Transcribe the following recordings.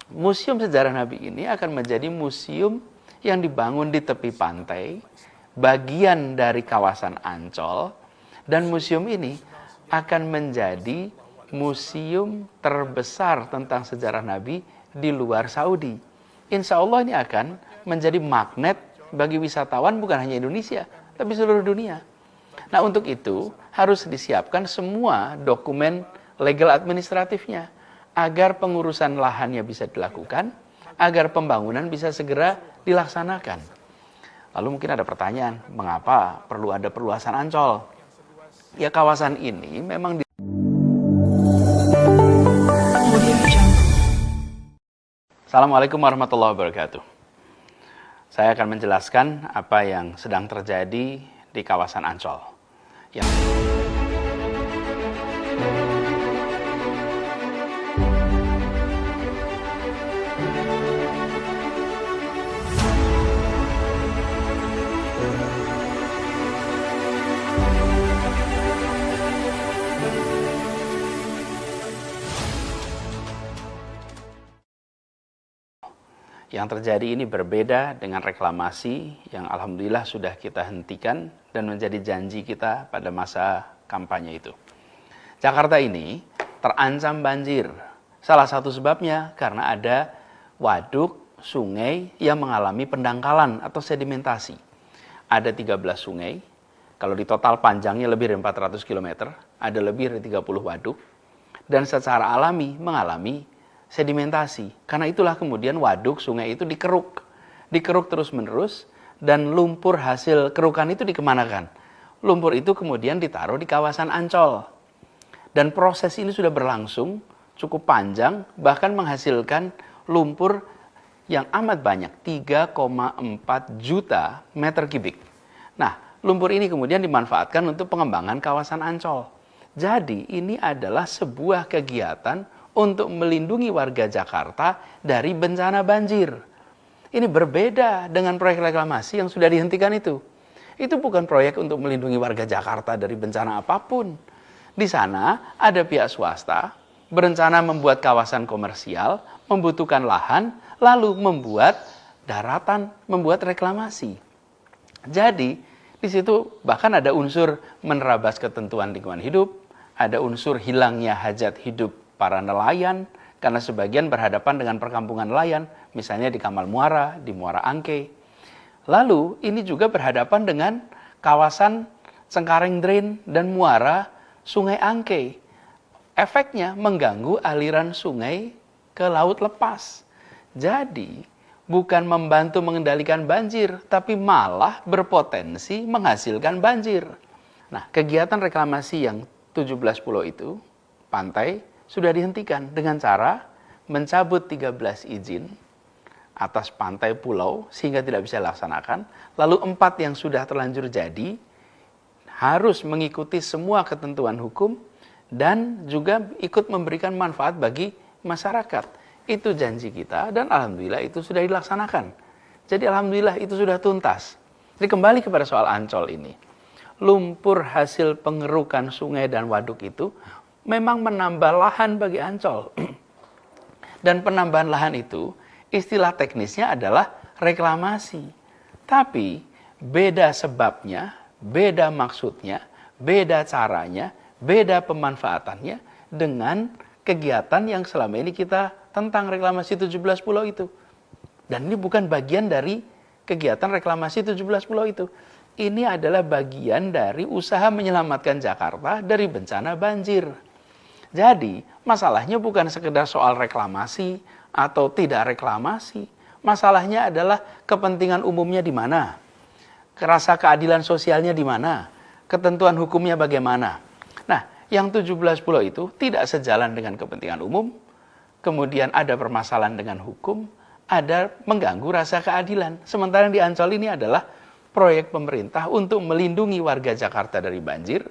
Museum Sejarah Nabi ini akan menjadi museum yang dibangun di tepi pantai, bagian dari kawasan Ancol, dan museum ini akan menjadi museum terbesar tentang sejarah Nabi di luar Saudi. Insya Allah ini akan menjadi magnet bagi wisatawan bukan hanya Indonesia, tapi seluruh dunia. Nah, untuk itu harus disiapkan semua dokumen legal administratifnya agar pengurusan lahannya bisa dilakukan, agar pembangunan bisa segera dilaksanakan. Lalu mungkin ada pertanyaan, mengapa perlu ada perluasan Ancol? Ya, kawasan ini memang Assalamualaikum warahmatullahi wabarakatuh. Saya akan menjelaskan apa yang sedang terjadi di kawasan Ancol. Yang terjadi ini berbeda dengan reklamasi yang alhamdulillah sudah kita hentikan dan menjadi janji kita pada masa kampanye itu. Jakarta ini terancam banjir. Salah satu sebabnya karena ada waduk, sungai yang mengalami pendangkalan atau sedimentasi. Ada 13 sungai, kalau di total panjangnya lebih dari 400 km, ada lebih dari 30 waduk, dan secara alami mengalami sedimentasi. Karena itulah kemudian waduk, sungai itu dikeruk terus-menerus, dan lumpur hasil kerukan itu dikemanakan? Lumpur itu kemudian ditaruh di kawasan Ancol. Dan proses ini sudah berlangsung cukup panjang, bahkan menghasilkan lumpur yang amat banyak, 3,4 juta meter kubik. Nah, lumpur ini kemudian dimanfaatkan untuk pengembangan kawasan Ancol. Jadi ini adalah sebuah kegiatan untuk melindungi warga Jakarta dari bencana banjir. Ini berbeda dengan proyek reklamasi yang sudah dihentikan itu. Itu bukan proyek untuk melindungi warga Jakarta dari bencana apapun. Di sana ada pihak swasta berencana membuat kawasan komersial, membutuhkan lahan, lalu membuat daratan, membuat reklamasi. Jadi, di situ bahkan ada unsur menerabas ketentuan lingkungan hidup, ada unsur hilangnya hajat hidup para nelayan, karena sebagian berhadapan dengan perkampungan nelayan, misalnya di Kamal Muara, di Muara Angke. Lalu ini juga berhadapan dengan kawasan Cengkareng Drain dan muara Sungai Angke. Efeknya mengganggu aliran sungai ke laut lepas. Jadi bukan membantu mengendalikan banjir, tapi malah berpotensi menghasilkan banjir. Nah, kegiatan reklamasi yang 17 pulau itu, pantai, sudah dihentikan dengan cara mencabut 13 izin atas pantai pulau sehingga tidak bisa dilaksanakan. Lalu 4 yang sudah terlanjur jadi harus mengikuti semua ketentuan hukum dan juga ikut memberikan manfaat bagi masyarakat. Itu janji kita dan alhamdulillah itu sudah dilaksanakan. Jadi alhamdulillah itu sudah tuntas. Jadi kembali kepada soal Ancol ini. Lumpur hasil pengerukan sungai dan waduk itu memang menambah lahan bagi Ancol. Dan penambahan lahan itu, istilah teknisnya adalah reklamasi. Tapi beda sebabnya, beda maksudnya, beda caranya, beda pemanfaatannya dengan kegiatan yang selama ini kita tentang reklamasi 17 pulau itu. Dan ini bukan bagian dari kegiatan reklamasi 17 pulau itu. Ini adalah bagian dari usaha menyelamatkan Jakarta dari bencana banjir. Jadi, masalahnya bukan sekedar soal reklamasi atau tidak reklamasi. Masalahnya adalah kepentingan umumnya di mana? Rasa keadilan sosialnya di mana? Ketentuan hukumnya bagaimana? Nah, yang 17 pulau itu tidak sejalan dengan kepentingan umum, kemudian ada permasalahan dengan hukum, ada mengganggu rasa keadilan. Sementara yang di Ancol ini adalah proyek pemerintah untuk melindungi warga Jakarta dari banjir,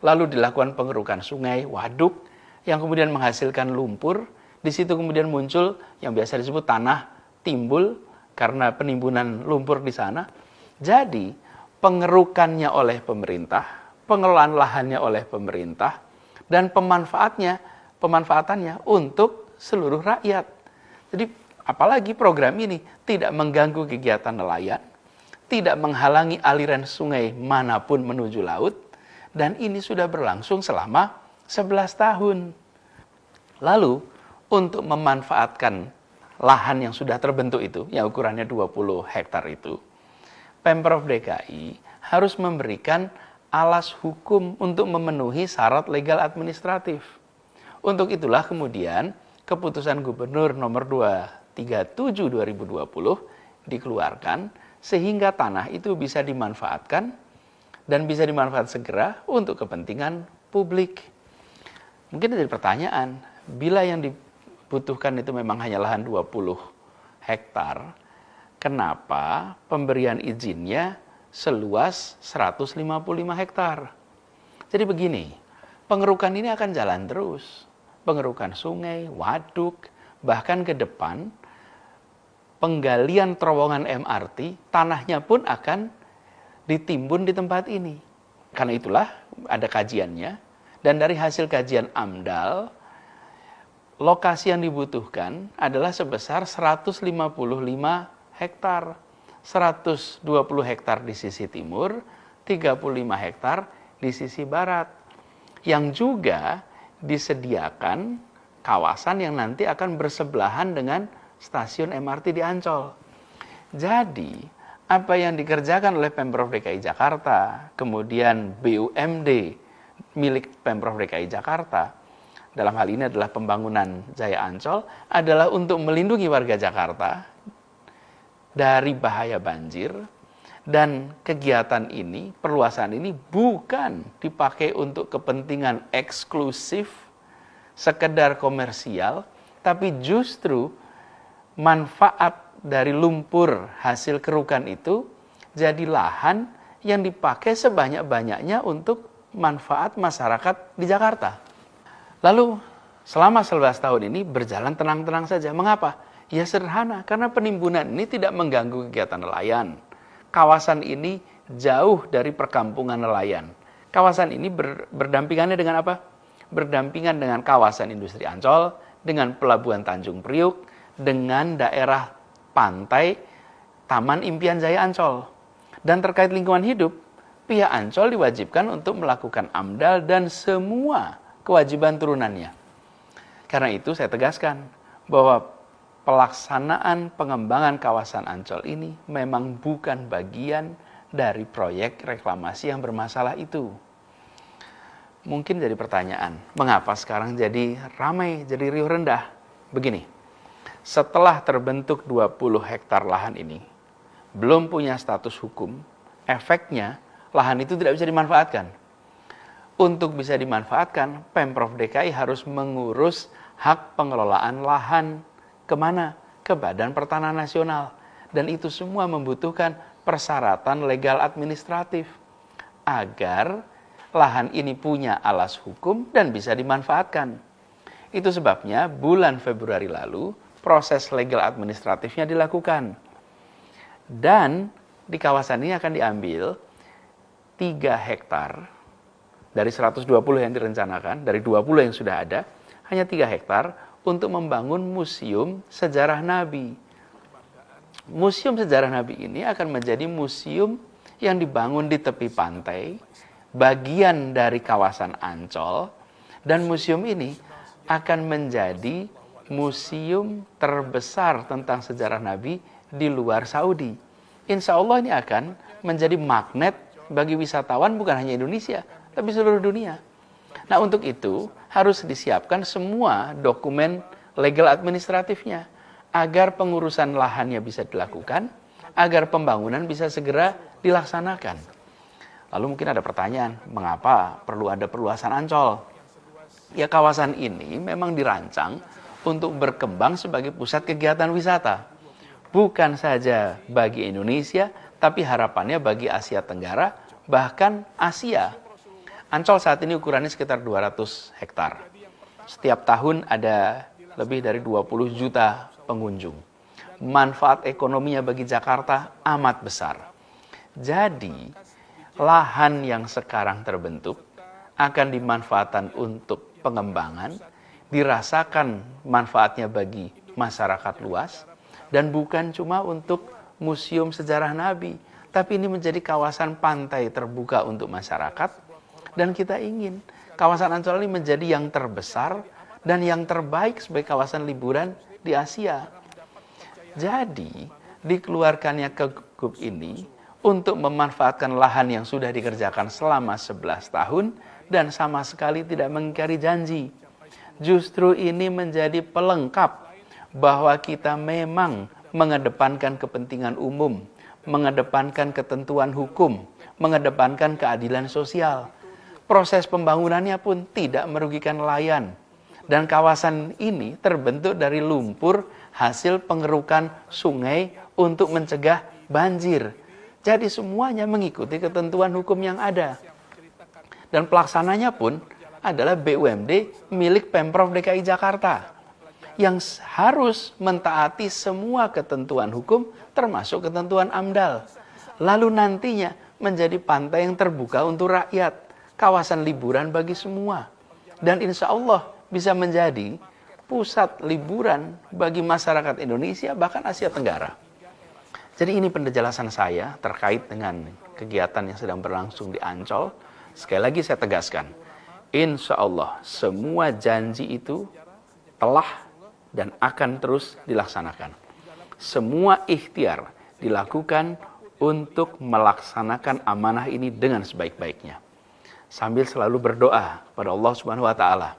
lalu dilakukan pengerukan sungai, waduk, yang kemudian menghasilkan lumpur. Di situ kemudian muncul yang biasa disebut tanah timbul karena penimbunan lumpur di sana. Jadi pengerukannya oleh pemerintah, pengelolaan lahannya oleh pemerintah, dan pemanfaatannya untuk seluruh rakyat. Jadi apalagi program ini tidak mengganggu kegiatan nelayan, tidak menghalangi aliran sungai manapun menuju laut, dan ini sudah berlangsung selama 11 tahun. Lalu, untuk memanfaatkan lahan yang sudah terbentuk itu, yang ukurannya 20 hektar itu, Pemprov DKI harus memberikan alas hukum untuk memenuhi syarat legal administratif. Untuk itulah kemudian keputusan Gubernur nomor 237 2020 dikeluarkan sehingga tanah itu bisa dimanfaatkan dan bisa dimanfaatkan segera untuk kepentingan publik. Mungkin ada pertanyaan, bila yang dibutuhkan itu memang hanya lahan 20 hektar, kenapa pemberian izinnya seluas 155 hektar? Jadi begini, pengerukan ini akan jalan terus. Pengerukan sungai, waduk, bahkan ke depan penggalian terowongan MRT, tanahnya pun akan ditimbun di tempat ini. Karena itulah ada kajiannya, dan dari hasil kajian AMDAL, lokasi yang dibutuhkan adalah sebesar 155 hektar. 120 hektar di sisi timur, 35 hektar di sisi barat. Yang juga disediakan kawasan yang nanti akan bersebelahan dengan stasiun MRT di Ancol. Jadi, apa yang dikerjakan oleh Pemprov DKI Jakarta, kemudian BUMD milik Pemprov DKI Jakarta, dalam hal ini adalah pembangunan Jaya Ancol, adalah untuk melindungi warga Jakarta dari bahaya banjir, dan kegiatan ini, perluasan ini bukan dipakai untuk kepentingan eksklusif, sekedar komersial, tapi justru manfaat dari lumpur hasil kerukan itu jadi lahan yang dipakai sebanyak-banyaknya untuk manfaat masyarakat di Jakarta. Lalu selama 11 tahun ini berjalan tenang-tenang saja. Mengapa? Ya sederhana, karena penimbunan ini tidak mengganggu kegiatan nelayan. Kawasan ini jauh dari perkampungan nelayan. Kawasan ini berdampingannya dengan apa? Berdampingan dengan kawasan industri Ancol, dengan pelabuhan Tanjung Priuk, dengan daerah pantai Taman Impian Jaya Ancol. Dan terkait lingkungan hidup, pihak Ancol diwajibkan untuk melakukan AMDAL dan semua kewajiban turunannya. Karena itu saya tegaskan bahwa pelaksanaan pengembangan kawasan Ancol ini memang bukan bagian dari proyek reklamasi yang bermasalah itu. Mungkin jadi pertanyaan, mengapa sekarang jadi ramai, jadi riuh rendah? Begini, setelah terbentuk 20 hektar lahan ini, belum punya status hukum, efeknya lahan itu tidak bisa dimanfaatkan. Untuk bisa dimanfaatkan, Pemprov DKI harus mengurus hak pengelolaan lahan. Kemana? Ke Badan Pertanahan Nasional. Dan itu semua membutuhkan persyaratan legal administratif agar lahan ini punya alas hukum dan bisa dimanfaatkan. Itu sebabnya bulan Februari lalu proses legal administratifnya dilakukan. Dan di kawasan ini akan diambil 3 hektar dari 120 yang direncanakan, dari 20 yang sudah ada, hanya 3 hektar untuk membangun museum sejarah Nabi. Museum sejarah Nabi ini akan menjadi museum yang dibangun di tepi pantai, bagian dari kawasan Ancol, dan museum ini akan menjadi museum terbesar tentang sejarah Nabi di luar Saudi. Insya Allah ini akan menjadi magnet bagi wisatawan bukan hanya Indonesia, tapi seluruh dunia. Nah, untuk itu harus disiapkan semua dokumen legal administratifnya agar pengurusan lahannya bisa dilakukan, agar pembangunan bisa segera dilaksanakan. Lalu mungkin ada pertanyaan, mengapa perlu ada perluasan Ancol? Ya, kawasan ini memang dirancang untuk berkembang sebagai pusat kegiatan wisata. Bukan saja bagi Indonesia, tapi harapannya bagi Asia Tenggara, bahkan Asia. Ancol saat ini ukurannya sekitar 200 hektar. Setiap tahun ada lebih dari 20 juta pengunjung. Manfaat ekonominya bagi Jakarta amat besar. Jadi, lahan yang sekarang terbentuk akan dimanfaatkan untuk pengembangan, dirasakan manfaatnya bagi masyarakat luas, dan bukan cuma untuk museum sejarah Nabi, tapi ini menjadi kawasan pantai terbuka untuk masyarakat, dan kita ingin kawasan Ancol ini menjadi yang terbesar dan yang terbaik sebagai kawasan liburan di Asia. Jadi, dikeluarkannya Kegub ini untuk memanfaatkan lahan yang sudah dikerjakan selama 11 tahun dan sama sekali tidak mengingkari janji. Justru ini menjadi pelengkap bahwa kita memang mengedepankan kepentingan umum, mengedepankan ketentuan hukum, mengedepankan keadilan sosial. Proses pembangunannya pun tidak merugikan nelayan. Dan kawasan ini terbentuk dari lumpur hasil pengerukan sungai untuk mencegah banjir. Jadi semuanya mengikuti ketentuan hukum yang ada. Dan pelaksananya pun adalah BUMD milik Pemprov DKI Jakarta yang harus mentaati semua ketentuan hukum termasuk ketentuan AMDAL. Lalu nantinya menjadi pantai yang terbuka untuk rakyat, kawasan liburan bagi semua. Dan insya Allah bisa menjadi pusat liburan bagi masyarakat Indonesia bahkan Asia Tenggara. Jadi ini penjelasan saya terkait dengan kegiatan yang sedang berlangsung di Ancol. Sekali lagi saya tegaskan, insya Allah semua janji itu telah dan akan terus dilaksanakan. Semua ikhtiar dilakukan untuk melaksanakan amanah ini dengan sebaik-baiknya. Sambil selalu berdoa pada Allah Subhanahu wa taala.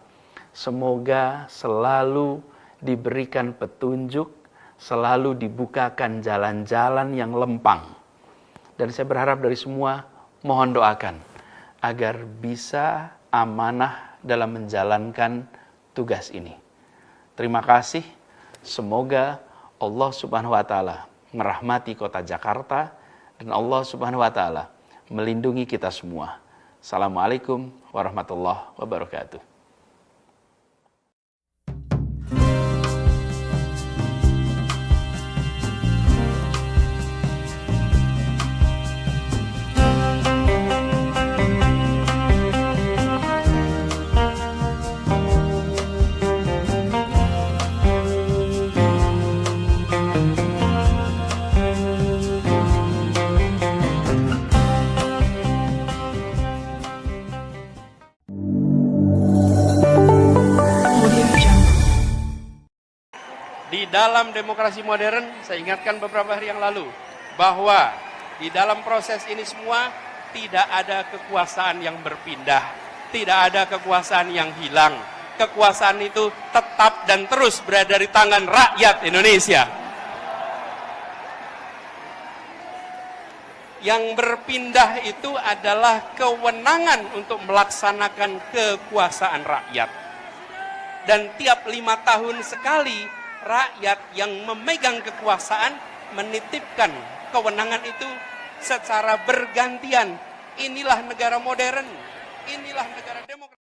Semoga selalu diberikan petunjuk, selalu dibukakan jalan-jalan yang lempang. Dan saya berharap dari semua mohon doakan agar bisa amanah dalam menjalankan tugas ini. Terima kasih. Semoga Allah Subhanahu wa taala merahmati kota Jakarta dan Allah Subhanahu wa taala melindungi kita semua. Assalamualaikum warahmatullahi wabarakatuh. Di dalam demokrasi modern, saya ingatkan beberapa hari yang lalu, bahwa di dalam proses ini semua tidak ada kekuasaan yang berpindah, tidak ada kekuasaan yang hilang. Kekuasaan itu tetap dan terus berada di tangan rakyat Indonesia. Yang berpindah itu adalah kewenangan untuk melaksanakan kekuasaan rakyat. Dan tiap 5 tahun sekali, rakyat yang memegang kekuasaan menitipkan kewenangan itu secara bergantian. Inilah negara modern, inilah negara demokrasi.